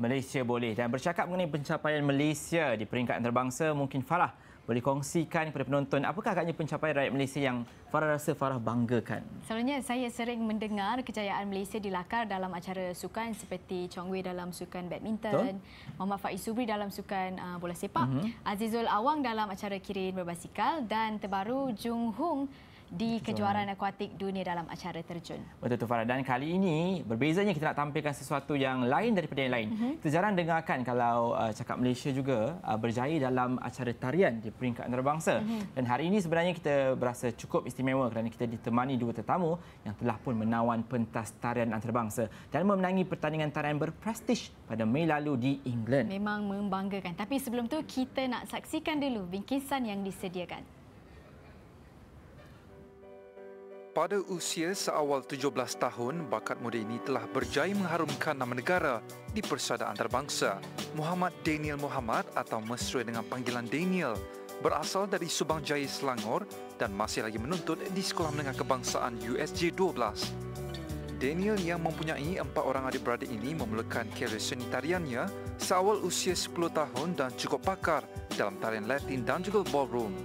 Malaysia boleh. Dan bercakap mengenai pencapaian Malaysia di peringkat antarabangsa, mungkin Farah boleh kongsikan kepada penonton apakah agaknya pencapaian rakyat Malaysia yang Farah rasa Farah banggakan? Sebenarnya saya sering mendengar kejayaan Malaysia dilakar dalam acara sukan seperti Chong Wei dalam sukan badminton, Muhammad Faiz Subri dalam sukan bola sepak, Azizul Awang dalam acara kirin berbasikal dan terbaru Jung Hung di kejuaraan akuatik dunia dalam acara terjun. Betul tu Farah. Dan kali ini berbezanya kita nak tampilkan sesuatu yang lain daripada yang lain. Kita jarang dengarkan kalau cakap Malaysia juga berjaya dalam acara tarian di peringkat antarabangsa. Dan hari ini sebenarnya kita berasa cukup istimewa kerana kita ditemani dua tetamu yang telah pun menawan pentas tarian antarabangsa dan memenangi pertandingan tarian berprestij pada Mei lalu di England. Memang membanggakan. Tapi sebelum tu kita nak saksikan dulu bingkisan yang disediakan. Pada usia seawal 17 tahun, bakat muda ini telah berjaya mengharumkan nama negara di persada antarabangsa. Muhammad Daniel Muhammad atau mesra dengan panggilan Daniel berasal dari Subang Jaya, Selangor dan masih lagi menuntut di Sekolah Menengah Kebangsaan USJ 12. Daniel yang mempunyai 4 orang adik-beradik ini memulakan karier seni tariannya seawal usia 10 tahun dan cukup pakar dalam tarian Latin dan juga ballroom.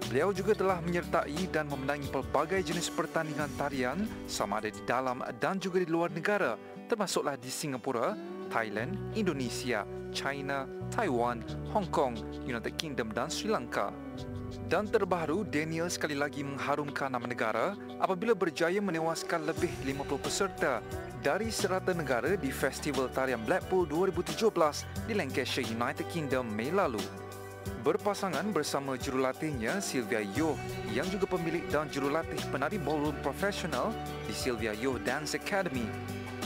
Beliau juga telah menyertai dan memenangi pelbagai jenis pertandingan tarian sama ada di dalam dan juga di luar negara, termasuklah di Singapura, Thailand, Indonesia, China, Taiwan, Hong Kong, United Kingdom dan Sri Lanka. Dan terbaru, Daniel sekali lagi mengharumkan nama negara apabila berjaya menewaskan lebih 50 peserta dari serata negara di Festival Tarian Blackpool 2017 di Lancashire, United Kingdom Mei lalu. Berpasangan bersama jurulatihnya Sylvia Yoh yang juga pemilik dan jurulatih penari ballroom profesional di Sylvia Yoh Dance Academy.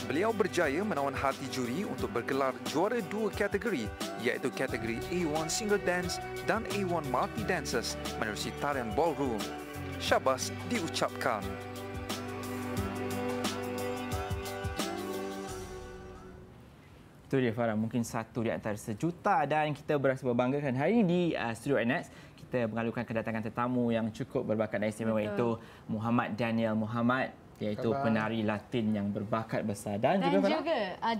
Beliau berjaya menawan hati juri untuk bergelar juara 2 kategori iaitu kategori A1 Single Dance dan A1 Multi Dances menerusi tarian ballroom. Syabas diucapkan. Itu dia Farah, mungkin satu di antara sejuta dan kita berasa berbanggakan. Hari ini di Studio NX, kita mengalukan kedatangan tetamu yang cukup berbakat dan istimewa iaitu Muhammad Daniel Muhammad, iaitu penari Latin yang berbakat besar. Dan juga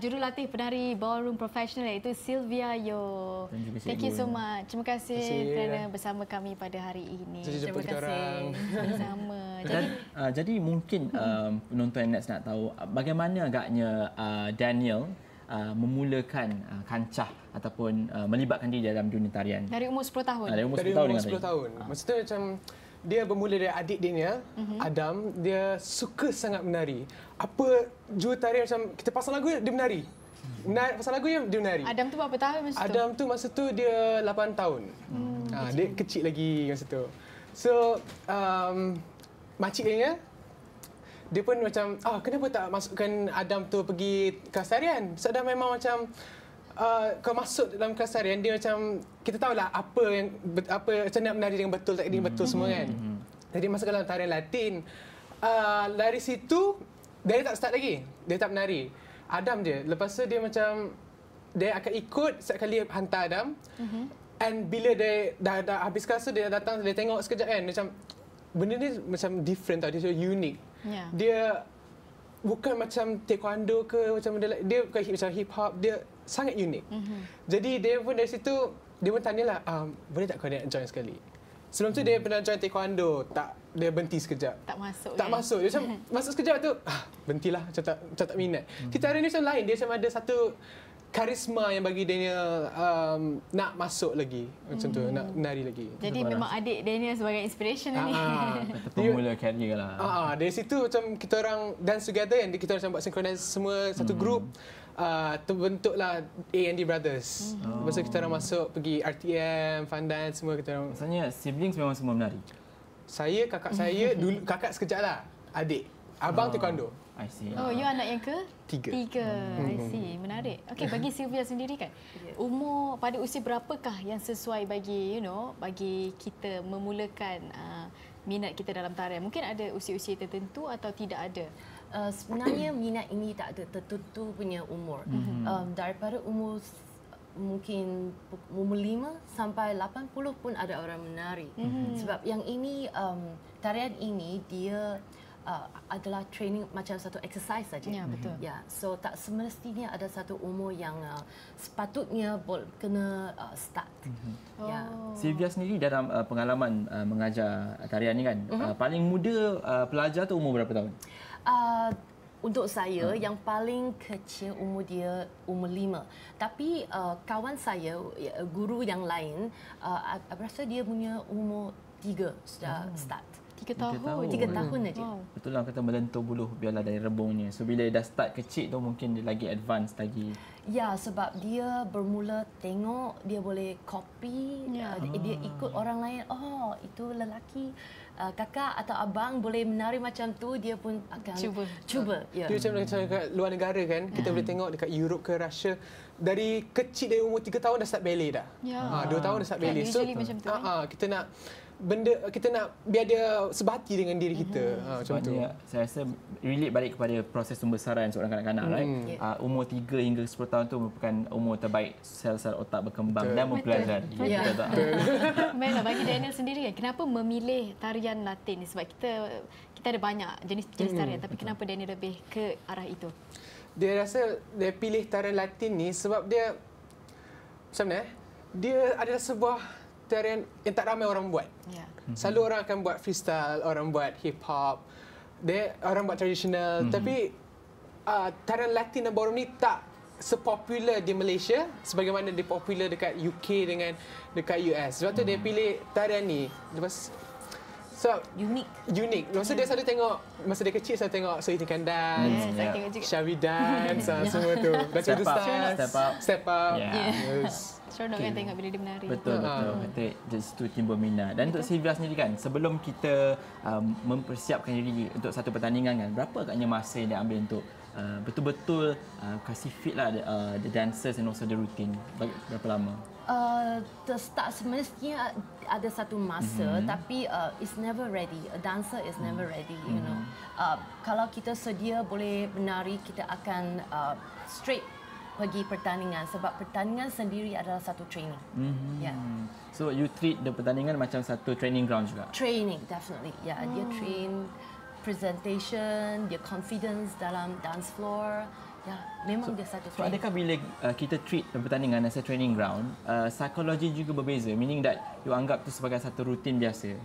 jurulatih penari ballroom profesional iaitu Sylvia Yoh. Thank you so much. Terima kasih kerana bersama kami pada hari ini. Terima kasih. Bersama. Jadi mungkin penonton NX nak tahu bagaimana agaknya Daniel memulakan kancah ataupun melibatkan diri dalam dunia tarian. Dari umur 10 tahun? Dari umur 10 tahun. Maksudnya macam dia bermula dari adik dia, Adam, dia suka sangat menari. Apa jurutarian macam kita pasang lagu dia menari. Pasang lagu dia menari. Adam tu berapa tahun masa tu? Adam tu masa tu dia 8 tahun. Dia kecil lagi masa tu. So, makcik dia pun macam, kenapa tak masukkan Adam tu pergi kelas tarian? So, Adam memang macam, kalau masuk dalam kelas tarian, dia macam, kita tahulah macam nak menari dengan betul, teknik betul semua kan. Jadi masuk dalam tarian Latin. Dari situ, dia tak start lagi. Dia tak menari. Adam je. Lepas tu dia macam, dia akan ikut setiap kali hantar Adam. And bila dia dah habis kelas tu, dia datang, dia tengok sekejap kan. Macam, benda ni macam different tau, dia unik. Dia bukan macam taekwondo ke macam benda lain. Dia bukan macam hip hop, dia sangat unik. Jadi dia pun dari situ dia pun tanyalah, boleh tak kau nak join sekali? Sebelum tu dia pernah join taekwondo, dia berhenti sekejap. Tak masuk. Tak masuk. Dia macam masuk sekejap tu, berhentilah, macam tak minat. Kita hari ni macam lain, dia macam ada satu karisma yang bagi Daniel nak masuk lagi macam tu, nak menari lagi. Jadi memang adik Daniel sebagai inspiration ni. Pemula karier lah. Dari situ macam kita orang dance together and kita macam buat synchronize semua satu group. Terbentuklah A&D Brothers. Lepas tu kita orang masuk pergi RTM, Fun Dance semua kita orang. Maksudnya siblings memang semua menari. Saya, kakak saya dulu kakak sekejap lah, adik. Abang taekwondo. I see. Oh, you anak yang ke? Tiga. I see. Menarik. Okey, bagi Sylvia sendiri kan, pada usia berapakah yang sesuai bagi bagi kita memulakan minat kita dalam tarian? Mungkin ada usia-usia tertentu atau tidak ada? Sebenarnya minat ini tak ada tertentu punya umur. Daripada umur mungkin umur 5 sampai 80 pun ada orang menari. Sebab yang ini tarian ini dia adalah training macam satu exercise saja. Ya, betul. Ya, so tak semestinya ada satu umur yang sepatutnya kena start. Ya. Sylvia sendiri dalam pengalaman mengajar tarian ni kan, paling muda pelajar tu umur berapa tahun? Untuk saya, yang paling kecil umur dia umur 5. Tapi kawan saya, guru yang lain, rasa dia punya umur 3 sudah start. 3 tahun. 3 tahun aja. Wow. Betul lah kata melentur buluh biarlah dari rebungnya. So bila dah start kecil tu mungkin dia lagi advance lagi. Ya, sebab dia bermula tengok, dia boleh copy, dia ikut orang lain. Oh, itu lelaki, kakak atau abang boleh menari macam tu, dia pun akan cuba. Ya. Dia macam kat luar negara kan, kita boleh tengok dekat Europe ke Russia, dari kecil dari umur 3 tahun dah start ballet dah. Ya. 2 tahun dah start ballet. So Usually macam tu, kita nak kita nak biar dia sebati dengan diri kita. Macam tu. Sebabnya saya rasa relate balik kepada proses pembesaran seorang kanak-kanak, right? Umur 3 hingga 10 tahun tu merupakan umur terbaik sel-sel otak berkembang dan mempelajari. Ya. Betul tak? Baiklah, bagi Daniel sendiri kan, kenapa memilih tarian Latin? Sebab kita ada banyak jenis tarian, tapi kenapa Daniel lebih ke arah itu? Dia rasa dia pilih tarian Latin ni sebab dia macam mana? Dia adalah sebuah tarian yang tak ramai orang buat. Ya. Selalu orang akan buat freestyle, orang buat hip hop, orang buat tradisional. Tapi tarian Latin dan ballroom ni tak sepopular di Malaysia sebagaimana dia popular dekat UK dengan dekat US. Sebab tu dia pilih tarian ni. Lepas unik. Lepas tu dia selalu tengok, masa dia kecil selalu tengok So Ikan Dance, Saya tengok juga. Shawi Dance, semua tu. Step up. Yes. Seronok kan tengok bila dia menari. Betul. Kata dari situ timbul minat. Dan untuk Sylvia sendiri kan, sebelum kita mempersiapkan diri untuk satu pertandingan kan, berapa agaknya masa yang dia ambil untuk betul-betul kasih fit lah the dancers and also the routine? Berapa lama? Start semestinya ada satu masa, tapi it's never ready. A dancer is never ready, you know. Kalau kita sedia boleh menari, kita akan straight pergi pertandingan sebab pertandingan sendiri adalah satu training. Yeah. So you treat the pertandingan macam satu training ground juga? Training, definitely. Yeah, dia train presentation, dia confidence dalam dance floor. Ya, memang dia satu So training. adakah bila kita treat pertandingan as a training ground, psikologi juga berbeza, meaning that you anggap tu sebagai satu rutin biasa?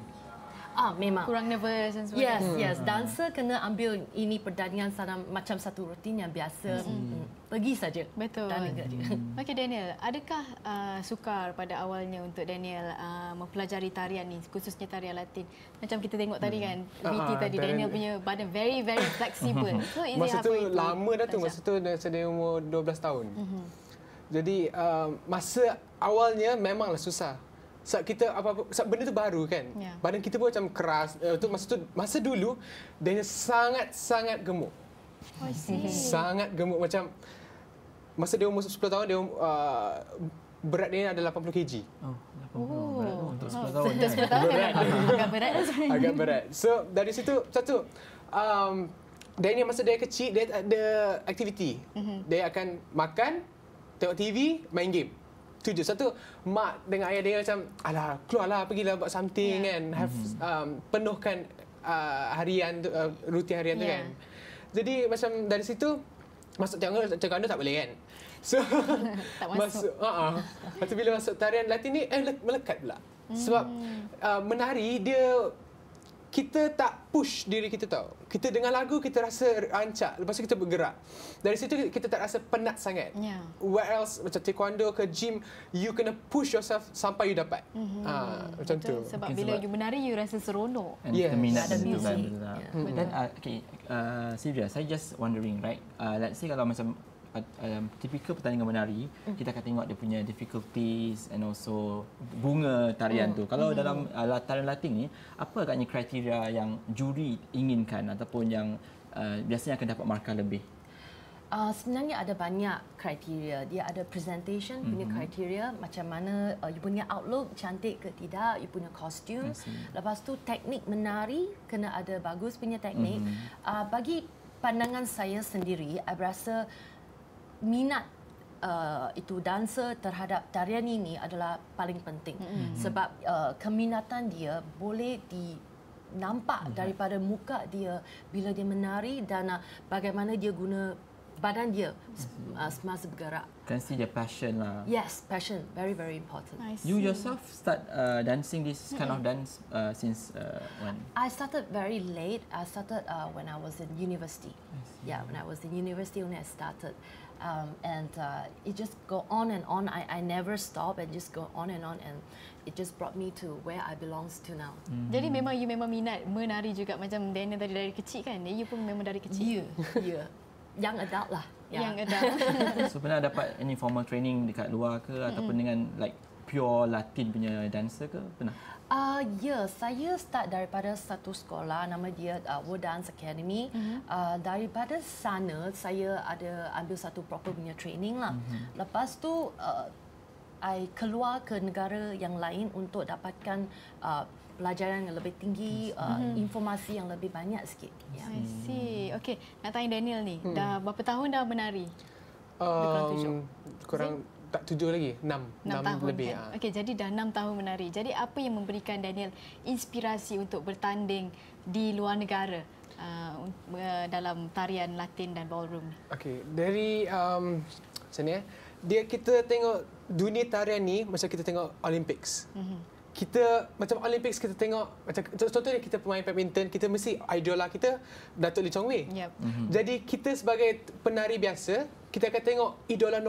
Memang. Kurang nervous dan sebagainya. Yes. Dancer kena ambil ini pertandingan macam satu rutin yang biasa. Pergi saja. Betul. Tanding saja. Okey Daniel, adakah sukar pada awalnya untuk Daniel mempelajari tarian ni, khususnya tarian Latin? Macam kita tengok tadi kan, VT tadi Daniel punya badan very flexible. So easy Masa tu itu lama dah tu, masa tu saya umur 12 tahun. Jadi masa awalnya memanglah susah. Sebab kita sebab benda tu baru kan. Yeah. Badan kita pun macam keras. Masa dulu dia sangat gemuk. I see. Sangat gemuk macam masa dia umur 10 tahun dia berat dia adalah 80 kg. Oh, berat tu untuk 10 tahun. Untuk 10 tahun agak berat sebenarnya. Agak berat. So dari situ satu Daniel masa dia kecil dia ada aktiviti. Dia akan makan, tengok TV, main game. Tu je. Satu, mak dengan ayah dia macam, alah, keluarlah, pergilah buat something kan. Have, penuhkan harian, rutin harian tu kan. Jadi macam dari situ, masuk taekwondo tak boleh kan. So, Tak masuk. Lepas tu bila masuk tarian Latin ni, melekat pula. Sebab menari, kita tak push diri kita tau. Kita dengar lagu, kita rasa rancak. Lepas tu kita bergerak. Dari situ kita tak rasa penat sangat. Yeah. Where else, macam taekwondo ke gym, you kena push yourself sampai you dapat. Macam tu. Sebab bila you menari, you rasa seronok. And Yes. kita minat Ada dan betul kan. music. Dan Sylvia, saya just wondering, right? Let's say kalau macam typical pertandingan menari, kita akan tengok dia punya difficulties and also bunga tarian tu. Kalau dalam tarian Latin ni, apa agaknya kriteria yang juri inginkan ataupun yang biasanya akan dapat markah lebih? Sebenarnya ada banyak kriteria. Dia ada presentation punya kriteria, macam mana you punya outlook cantik ke tidak, you punya kostum. Lepas tu teknik menari kena ada bagus punya teknik. Bagi pandangan saya sendiri, saya rasa minat itu dancer terhadap tarian ini adalah paling penting. Sebab keminatan dia boleh nampak daripada muka dia bila dia menari dan bagaimana dia guna badan dia semasa bergerak. Can see the passion lah. Yes, passion, very very important. You yourself start dancing this kind of dance since when? I started very late. I started when I was in university. Yeah, when I was in university only I started. And it just go on and on. I never stop and just go on and it just brought me to where I belongs to now. Jadi memang you minat menari juga macam Daniel tadi dari kecil kan? You pun memang dari kecil. Yeah. Young adult lah. Yang adult. So pernah dapat any formal training dekat luar ke ataupun dengan like pure Latin punya dancer ke? Pernah? Ya, saya start daripada satu sekolah nama dia World Dance Academy. Daripada sana saya ada ambil satu proper punya training lah. Lepas tu I keluar ke negara yang lain untuk dapatkan pelajaran yang lebih tinggi, informasi yang lebih banyak sikit. Yeah. I see. Okey, nak tanya Daniel ni, dah berapa tahun dah menari? Kurang tak 7 lagi, 6 tahun lebih. Kan? Okey, jadi dah 6 tahun menari. Jadi apa yang memberikan Daniel inspirasi untuk bertanding di luar negara dalam tarian Latin dan ballroom? Okey, dari macam ni kita tengok dunia tarian ni macam kita tengok Olympics. Kita macam Olympics kita tengok macam contohnya kita pemain badminton, kita mesti idola kita Datuk Lee Chong Wei. Jadi kita sebagai penari biasa, kita akan tengok idola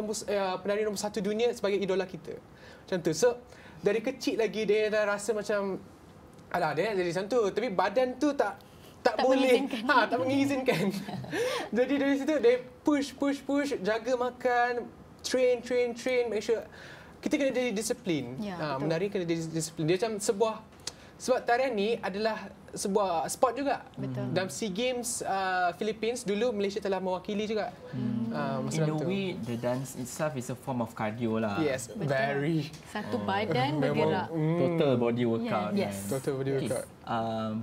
penari nombor 1 dunia sebagai idola kita. Macam tu. So dari kecil lagi dia dah rasa macam alah dia nak jadi macam tu, tapi badan tu tak boleh, tak mengizinkan. Jadi dari situ dia push, jaga makan, train, make sure kita kena jadi disiplin. Menari kena jadi disiplin. Dia macam sebab tarian ni adalah sebuah sport juga. Dalam SEA Games Philippines dulu Malaysia telah mewakili juga. In a way, the dance itself is a form of cardio lah. Yes, very. Satu badan bergerak. Total body workout. Yes. Total body workout.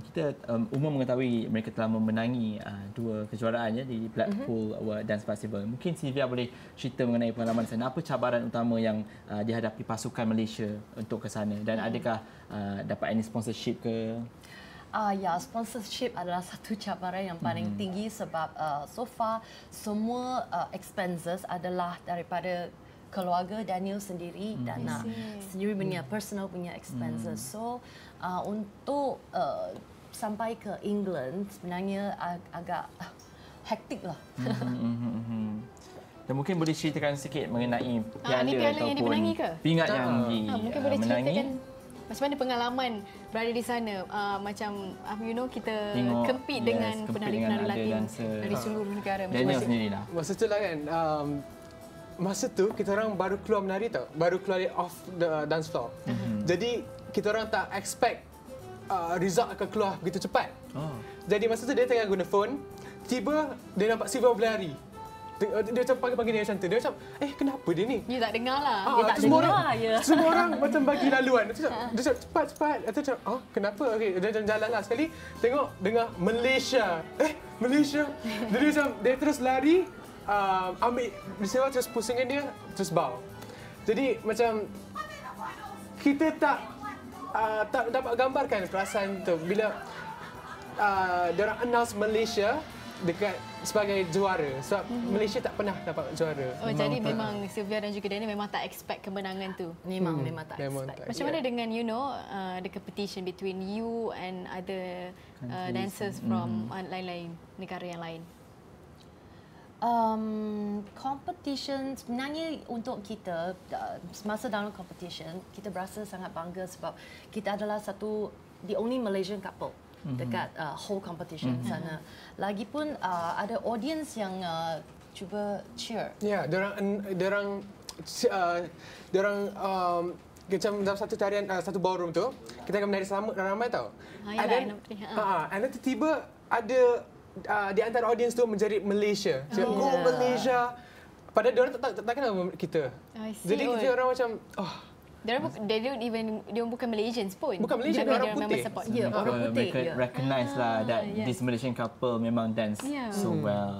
Kita umum mengetahui mereka telah memenangi 2 kejuaraan di Blackpool World Dance Festival. Mungkin Sylvia boleh cerita mengenai pengalaman sana. Apa cabaran utama yang dihadapi pasukan Malaysia untuk ke sana dan adakah dapat any sponsorship ke? Ya, sponsorship adalah satu cabaran yang paling tinggi sebab so far semua expenses adalah daripada keluarga Daniel sendiri dan sendiri punya personal punya expenses. So untuk sampai ke England sebenarnya agak hektik lah. Dan mungkin boleh ceritakan sikit mengenai piala yang dimenangi ke? Pingat yang mungkin boleh ceritakan macam mana pengalaman berada di sana, macam kita compete dengan penari-penari Latin dari seluruh negara. Daniel sendirilah. Masa tu lah kan, masa tu kita orang baru keluar menari tau, baru keluar off the dance floor. Jadi kita orang tak expect result akan keluar begitu cepat. Jadi masa tu dia tengah guna phone, tiba dia nampak Sylvia berlari. Dia macam panggil dia macam tu. Dia macam, kenapa dia ni? Dia tak dengar lah. Dia tak dengar. Semua orang macam bagi laluan. Dia macam, cepat. Dia macam, kenapa? Okay, dia macam jalan lah. Sekali tengok, dengar Malaysia. Malaysia. Dia terus lari, ambil disewa, terus pusingan dia, terus bow. Jadi macam, kita tak dapat gambarkan perasaan tu. Bila dia orang announce Malaysia dekat sebagai juara sebab Malaysia tak pernah dapat juara. Jadi memang Sylvia dan juga Daniel memang tak expect kemenangan tu. Memang tak expect. Macam mana dengan the competition between you and other dancers from lain-lain negara yang lain? Competition sebenarnya untuk kita semasa dalam competition kita berasa sangat bangga sebab kita adalah the only Malaysian couple dekat whole competition sana. Lagipun ada audience yang cuba cheer. Ya, diorang macam dalam satu tarian satu ballroom tu kita akan menari sama ramai tau. Dan tiba-tiba ada di antara audience tu menjadi Malaysia. Go Malaysia. Padahal diorang tak kenal kita. Jadi kita orang macam Dia bukan Malaysians pun. Bukan Malaysian, orang putih. Orang putih. Mereka recognize lah that this Malaysian couple memang dance so well.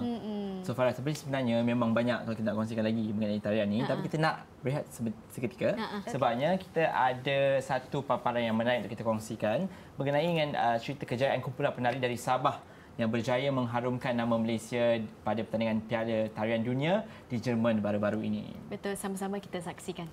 So Farah, sebenarnya memang banyak kalau kita nak kongsikan lagi mengenai tarian ni, tapi kita nak berehat seketika sebabnya kita ada satu paparan yang menarik untuk kita kongsikan mengenai dengan cerita kejayaan kumpulan penari dari Sabah yang berjaya mengharumkan nama Malaysia pada pertandingan Piala Tarian Dunia di Jerman baru-baru ini. Betul, sama-sama kita saksikan.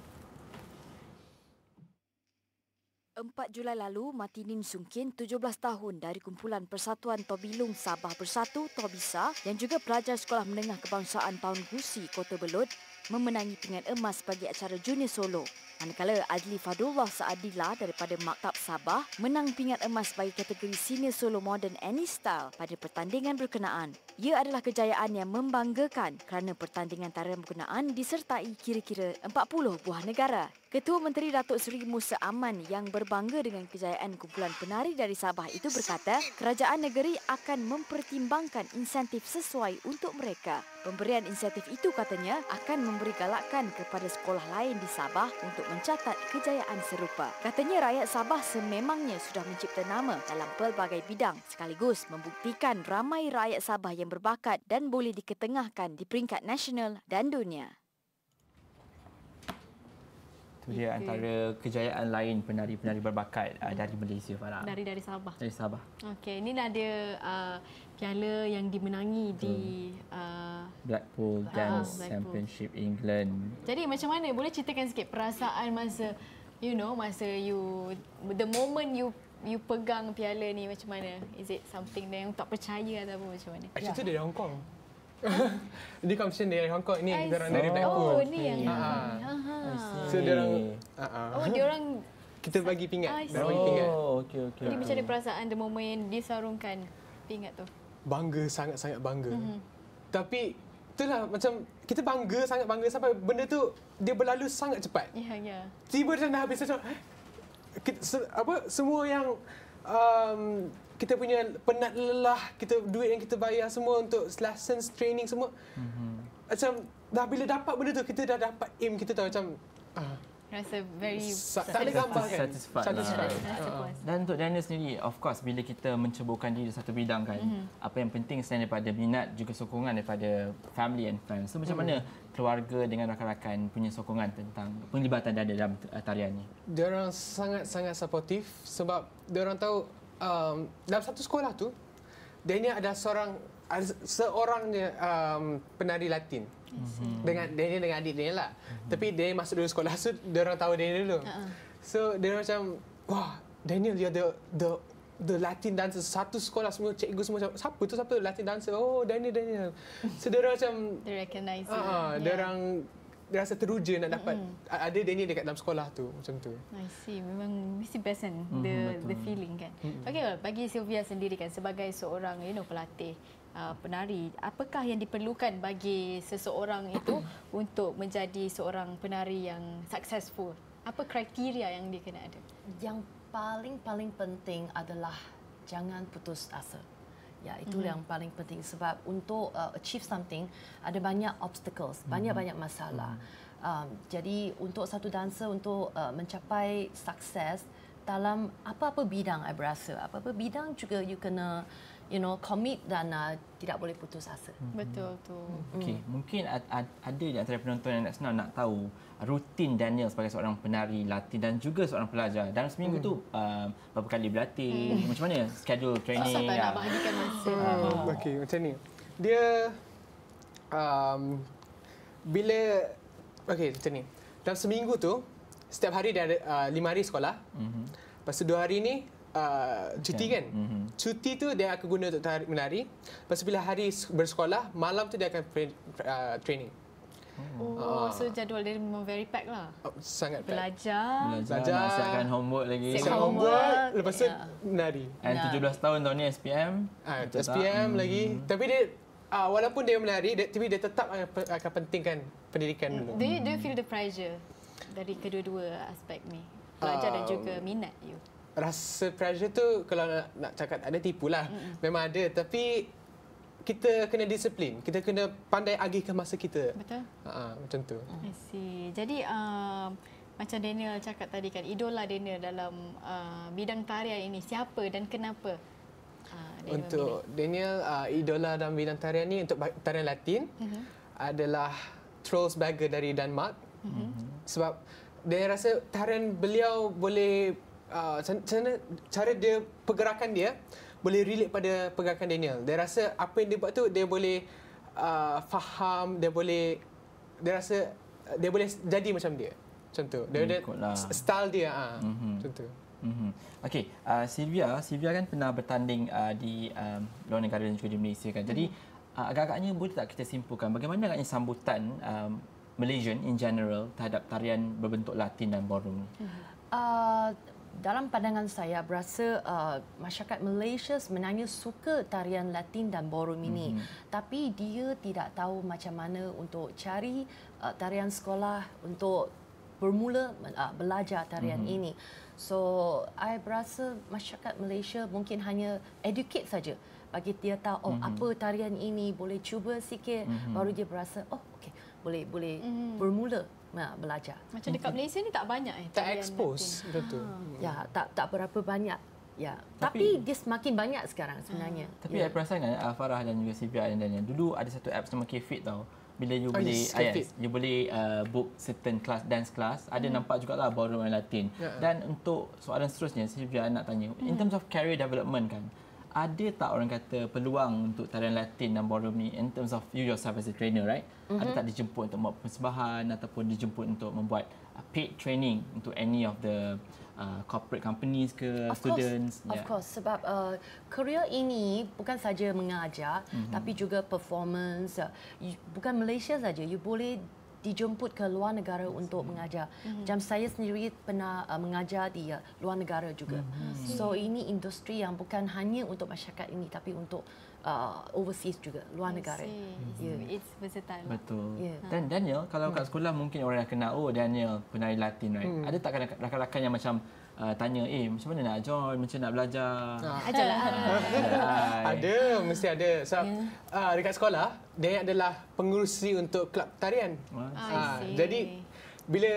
4 Julai lalu, Martinin Sungkin, 17 tahun dari kumpulan Persatuan Tobilung Sabah Bersatu Tobisa yang juga pelajar Sekolah Menengah Kebangsaan Taun Gusi, Kota Belud, memenangi pingat emas bagi acara junior solo. Manakala Adli Fadullah Saadillah daripada Maktab Sabah menang pingat emas bagi kategori senior solo modern any style pada pertandingan berkenaan. Ia adalah kejayaan yang membanggakan kerana pertandingan tarian berkenaan disertai kira-kira 40 buah negara. Ketua Menteri Datuk Seri Musa Aman yang berbangga dengan kejayaan kumpulan penari dari Sabah itu berkata, kerajaan negeri akan mempertimbangkan insentif sesuai untuk mereka. Pemberian insentif itu katanya akan memberi galakan kepada sekolah lain di Sabah untuk mencatat kejayaan serupa. Katanya rakyat Sabah sememangnya sudah mencipta nama dalam pelbagai bidang sekaligus membuktikan ramai rakyat Sabah yang berbakat dan boleh diketengahkan di peringkat nasional dan dunia. Itu dia antara kejayaan lain penari-penari berbakat dari Malaysia, Farah. Dari Sabah. Dari Sabah. Okey, ini ada piala yang dimenangi di Blackpool Dance Blackpool Championship England. Jadi macam mana? Boleh ceritakan sikit perasaan masa masa the moment you pegang piala ni macam mana? Is it something yang tak percaya ataupun macam mana? Actually tu dari Hong Kong. Dia competition dari Hong Kong. Ini I kita orang see. dari Blackpool. Oh, ni yang So dia orang dia orang kita bagi pingat. I see. Dia bagi pingat. Okey. Jadi macam mana perasaan the moment disarungkan pingat tu? Bangga, sangat-sangat bangga. Tapi itulah macam kita bangga, sangat bangga sampai benda tu dia berlalu sangat cepat. Ya. Tiba dah dah habis macam semua yang kita punya penat lelah, kita duit yang kita bayar semua untuk lessons, training semua. Macam dah bila dapat benda tu kita dah dapat aim kita tahu macam Rasa very tak ada gambar kan. Satisfied. Dan untuk Daniel sendiri, of course bila kita menceburkan diri satu bidang kan, apa yang penting selain daripada minat juga sokongan daripada family and friends. So macam mana keluarga dengan rakan-rakan punya sokongan tentang penglibatan Daniel dalam tarian ni? Dia orang sangat-sangat supportive sebab dia orang tahu dalam satu sekolah tu Daniel ada seorang penari Latin. Dengan Daniel dengan adik Daniel lah. Tapi Daniel masuk dulu sekolah, so dia orang tahu Daniel dulu. So dia orang macam, wah, Daniel dia the Latin dancer. Satu sekolah semua cikgu semua macam, siapa tu Latin dancer? Oh, Daniel. So dia orang macam they recognize dia orang dia rasa teruja nak dapat ada Daniel dekat dalam sekolah tu macam tu. I see. Memang mesti best kan the feeling kan. Okey, bagi Sylvia sendiri kan sebagai seorang pelatih penari, apakah yang diperlukan bagi seseorang itu untuk menjadi seorang penari yang successful? Apa kriteria yang dia kena ada? Yang paling penting adalah jangan putus asa. Ya, itu yang paling penting sebab untuk achieve something ada banyak obstacles, banyak masalah. Jadi untuk satu dancer untuk mencapai sukses dalam apa-apa bidang, saya berasa apa-apa bidang juga you kena commit dan tidak boleh putus asa. Betul tu. Okey, mungkin ada di antara penonton yang senang nak tahu rutin Daniel sebagai seorang penari Latin dan juga seorang pelajar. Dalam seminggu tu berapa kali berlatih? Macam mana schedule training? Sampai nak bahagikan masa. Okey, macam ni. Dia macam ni. Dalam seminggu tu setiap hari dia ada 5 hari sekolah. Lepas tu 2 hari ni cuti kan. Cuti tu dia akan guna untuk menari. Lepas bila hari bersekolah, malam tu dia akan training. So jadual dia memang very pack lah. Sangat pack. Belajar. Nak siapkan homework lagi. Siapkan Homework, lepas tu menari. And 17 tahun tahun ni SPM. SPM lagi. Tapi dia walaupun dia menari, tapi dia tetap akan pentingkan pendidikan dulu. Do you feel the pressure dari kedua-dua aspek ni? Belajar dan juga minat you? Rasa pressure tu kalau nak cakap ada tipulah. Memang ada, tapi kita kena disiplin. Kita kena pandai agihkan masa kita. Betul. Macam tu. I see. Jadi macam Daniel cakap tadi kan, idola Daniel dalam bidang tarian ini siapa dan kenapa? Untuk Daniel, idola dalam bidang tarian ni untuk tarian Latin adalah Troels Bagger dari Denmark. Sebab dia rasa tarian beliau boleh cara dia pergerakan dia boleh relate pada pergerakan Daniel. Dia rasa apa yang dia buat tu dia boleh faham, dia rasa dia boleh jadi macam dia. Macam tu. Dia style dia macam tu. Okey, Sylvia kan pernah bertanding di luar negara dan juga di Malaysia kan. Jadi agak-agaknya boleh tak kita simpulkan bagaimana agaknya sambutan Malaysian in general terhadap tarian berbentuk Latin dan ballroom ni? Dalam pandangan saya, berasa masyarakat Malaysia sebenarnya suka tarian Latin dan ballroom ini. Tapi dia tidak tahu macam mana untuk cari tarian sekolah untuk bermula belajar tarian ini. So, I berasa masyarakat Malaysia mungkin hanya educate saja bagi dia tahu apa tarian ini, boleh cuba sikit, baru dia berasa okey, boleh bermula belajar. Macam dekat Malaysia ni tak banyak tak expose betul. Ya, tak berapa banyak. Ya, tapi dia semakin banyak sekarang sebenarnya. Tapi saya perasan kan Farah dan juga Sylvia dan Daniel, dulu ada satu apps nama K-Fit tau. Bila you boleh book certain dance class, ada nampak jugalah ballroom dan Latin. Dan untuk soalan seterusnya, Sylvia nak tanya, in terms of career development kan, ada tak orang kata peluang untuk tarian Latin dan ballroom ni in terms of you yourself as a trainer, right? Ada tak dijemput untuk membuat persembahan ataupun dijemput untuk membuat paid training untuk any of the corporate companies ke students? Of course, sebab career ini bukan saja mengajar, tapi juga performance. Bukan Malaysia saja, you boleh dijemput ke luar negara untuk mengajar. Macam saya sendiri pernah mengajar di luar negara juga. So ini industri yang bukan hanya untuk masyarakat ini, tapi untuk overseas juga, luar negara. It's versatile. Betul. Dan Daniel, kalau kat sekolah mungkin orang dah kenal, oh Daniel penari Latin, right? Ada tak rakan-rakan yang macam tanya, macam mana nak join, macam nak belajar? Ajalah. Ada, mesti ada. Sebab dekat sekolah, dia adalah pengurusi untuk kelab tarian. Jadi bila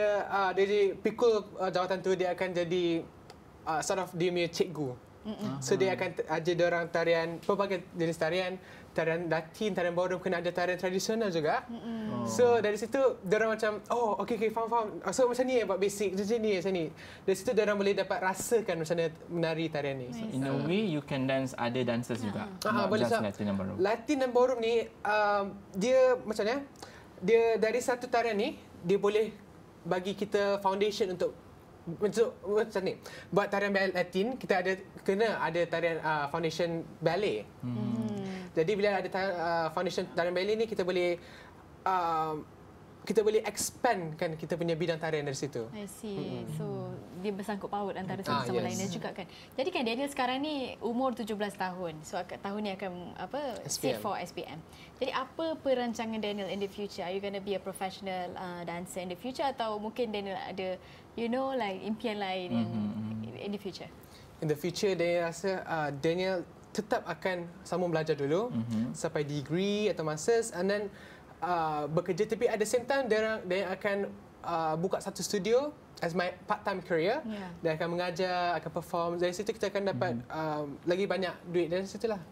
dia pikul jawatan tu, dia akan jadi sort of dia punya cikgu. So dia akan ajar dia orang tarian, pelbagai jenis tarian Latin, tarian ballroom, kena ada tarian tradisional juga. So dari situ dia orang macam okey faham. So macam ni buat basic macam ni. Dari situ dia orang boleh dapat rasakan macam mana menari tarian ni. So, in a way you can dance other dances juga. Boleh. Just Latin dan ballroom. Latin dan ballroom ni dia macam ni. Dia dari satu tarian ni dia boleh bagi kita foundation untuk macam ni. Buat tarian Latin, kita kena ada tarian foundation ballet. Jadi bila ada foundation tarian ballet ni, kita boleh expandkan kita punya bidang tarian dari situ. I see. So dia bersangkut paut antara satu sama lainnya juga kan. Jadi kan Daniel sekarang ni umur 17 tahun. So tahun ni akan sit for SPM. Jadi apa perancangan Daniel in the future? Are you going to be a professional dancer in the future, atau mungkin Daniel ada impian lain yang in the future? In the future, Daniel rasa Daniel tetap akan sambung belajar dulu sampai degree atau masters, and then bekerja. Tapi at the same time, dia akan buka satu studio as my part-time career. Dia akan mengajar, akan perform. Dari situ kita akan dapat lagi banyak duit dari situlah.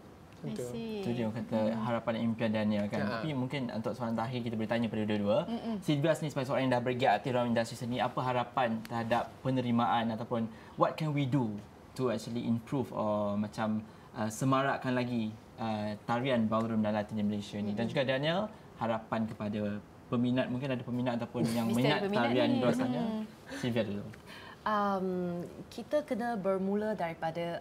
Itu dia kata harapan impian Daniel kan. Tapi mungkin untuk soalan terakhir kita boleh tanya pada dua-dua. Sylvia ni sebagai seorang yang dah bergiat aktif dalam industri seni, apa harapan terhadap penerimaan ataupun what can we do to actually improve or macam semarakkan lagi tarian ballroom dan Latin di Malaysia ni? Dan juga Daniel, harapan kepada peminat, mungkin ada peminat ataupun yang minat tarian di luar sana. Sylvia dulu. Kita kena bermula daripada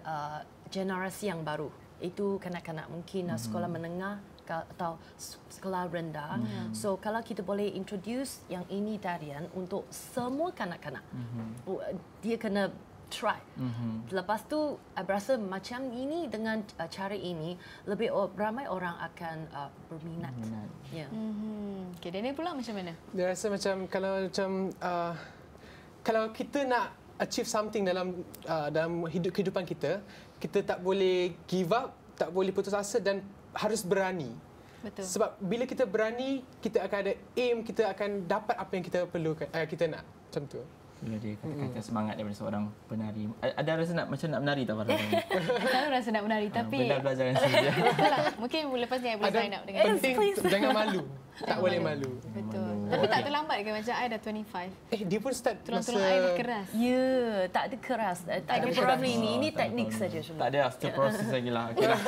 generasi yang baru. Itu kanak-kanak mungkin sekolah menengah atau sekolah rendah. So kalau kita boleh introduce yang ini tarian untuk semua kanak-kanak, dia kena try. Lepas tu, saya berasa macam ini, dengan cara ini, lebih ramai orang akan berminat. Okay, Daniel pula macam mana? Dia rasa macam kalau kita nak achieve something dalam kehidupan kita, kita tak boleh give up, tak boleh putus asa dan harus berani. Betul. Sebab bila kita berani, kita akan ada aim, kita akan dapat apa yang kita perlukan, kita nak. Macam tu. Bila dia kata-kata semangat daripada seorang penari. Ada rasa macam nak menari tak Farah? Selalu rasa nak menari tapi Benda belajar dengan sendiri. itulah, mungkin lepas ni I boleh sign up dengan penting jangan malu. Tak boleh malu. Betul. Tapi tak terlambat ke macam I dah 25. Dia pun start Tulang-tulang I dah keras. Ya, tak ada keras. Tak ada problem ini. Ini teknik saja semua. Tak ada, still proses lagi lah. Okay lah.